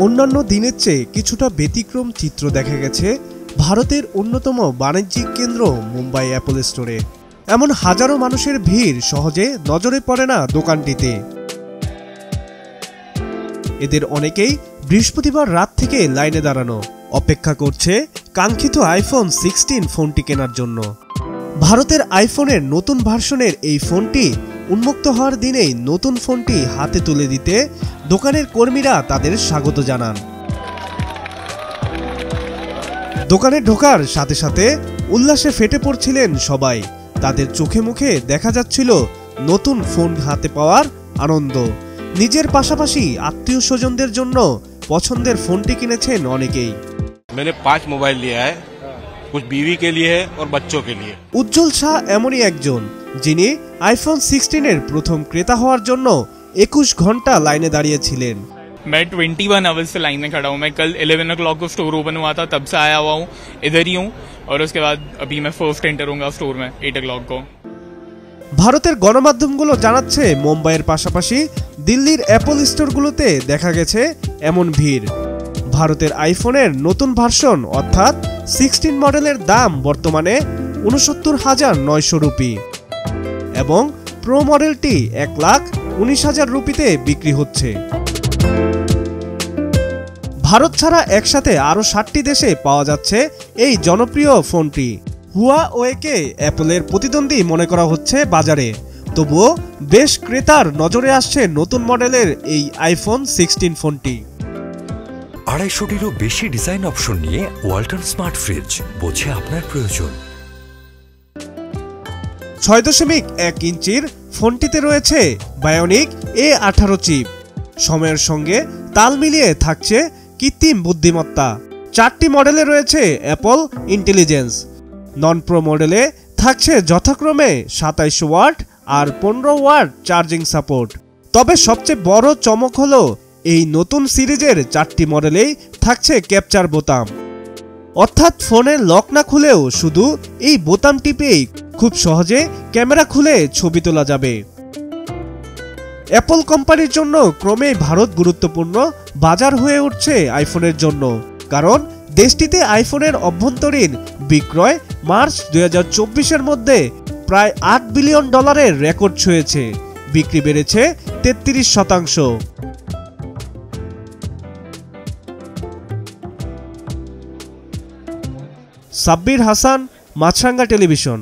অন্যান্য দিনের চেয়ে কিছুটা ব্যতিক্রম চিত্র দেখা গেছে ভারতের অন্যতম বাণিজ্যিক কেন্দ্র মুম্বাই অ্যাপল স্টোরে। এমন হাজারো মানুষের ভিড় সহজে নজরে পড়ে না দোকানটিতে। এদের অনেকেই বৃহস্পতিবার রাত থেকে লাইনে দাঁড়ানো, অপেক্ষা করছে কাঙ্ক্ষিত আইফোন 16 ফোনটি কেনার জন্য। ভারতের আইফোনের নতুন ভার্সনের এই ফোনটি উন্মুক্ত হওয়ার দিনেই নতুন ফোনটি হাতে তুলে দিতে দোকানের কর্মীরা তাদের স্বাগত জানান। দোকানে ঢোকার সাথে সাথে উল্লাসে ফেটে পড়ছিলেন সবাই। তাদের চোখে মুখে দেখা যাচ্ছিল নতুন ফোন হাতে পাওয়ার আনন্দ। নিজের পাশাপাশি আত্মীয় স্বজনদের জন্য পছন্দের ফোনটি কিনেছেন অনেকেই। मैंने 5 मोबाइल लिया है, कुछ बीवी के लिए है और बच्चों के लिए। উজ্জ্বল শাহ এমনই একজন, যিনি আইফোন 16 এর প্রথম ক্রেতা হওয়ার জন্য 21 ঘন্টা লাইনে দাঁড়িয়েছিলেন। मैं 21 आवर्स से लाइन में खड़ा हूँ। मैं कल 11 o'clock को स्टोर ओपन हुआ था, तब से आया हुआ हूँ, इधर ही हूँ। और उसके बाद अभी मैं फर्स्ट एंटर होऊंगा स्टोर में 8 o'clock को। ভারতের গণমাধ্যমগুলো জানাচ্ছে মুম্বাইয়ের পাশাপাশি দিল্লির অ্যাপল স্টোরগুলোতে দেখা গেছে এমন ভিড়। ভারতের আইফোনের নতুন ভার্সন অর্থাৎ 16 মডেলের দাম বর্তমানে ৬৯,৯০০ রুপি এবং প্রো মডেলটি ১,১৯,০০০ রুপিতে বিক্রি হচ্ছে। ভারত ছাড়া একসাথে আরও ৭টি দেশে পাওয়া যাচ্ছে এই জনপ্রিয় ফোনটি। হুয়াওয়েকে অ্যাপলের প্রতিদ্বন্দ্বী মনে করা হচ্ছে বাজারে, তবুও বেশ ক্রেতার নজরে আসছে নতুন মডেলের এই আইফোন 16 ফোনটি। ২৫০টিরও বেশি ডিজাইন অপশন নিয়ে ওয়ালটন স্মার্ট ফ্রিজ, বোঝে আপনার প্রয়োজন। ৬.১ ইঞ্চির ফোনটিতে রয়েছে বায়োনিক A18 চিপ। সময়ের সঙ্গে তাল মিলিয়ে থাকছে কৃত্রিম বুদ্ধিমত্তা। 4টি মডেলে রয়েছে অ্যাপল ইন্টেলিজেন্স। নন প্রো মডেলে থাকছে যথাক্রমে ২৭ ওয়াট আর ১৫ ওয়াট চার্জিং সাপোর্ট। তবে সবচেয়ে বড় চমক হলো এই নতুন সিরিজের 4টি মডেলেই থাকছে ক্যাপচার বোতাম, অর্থাৎ ফোনের লক না খুলেও শুধু এই বোতাম টিপেই খুব সহজে ক্যামেরা খুলে ছবি তোলা যাবে। অ্যাপল কোম্পানির জন্য ক্রমেই ভারত গুরুত্বপূর্ণ বাজার হয়ে উঠছে আইফোনের জন্য, কারণ দেশটিতে আইফোনের অভ্যন্তরীণ বিক্রয় মার্চ ২০২৪-এর মধ্যে প্রায় $৮ বিলিয়ন রেকর্ড ছুঁয়েছে। বিক্রি বেড়েছে ৩৩%। সাব্বির হাসান, মাছরাঙ্গা টেলিভিশন।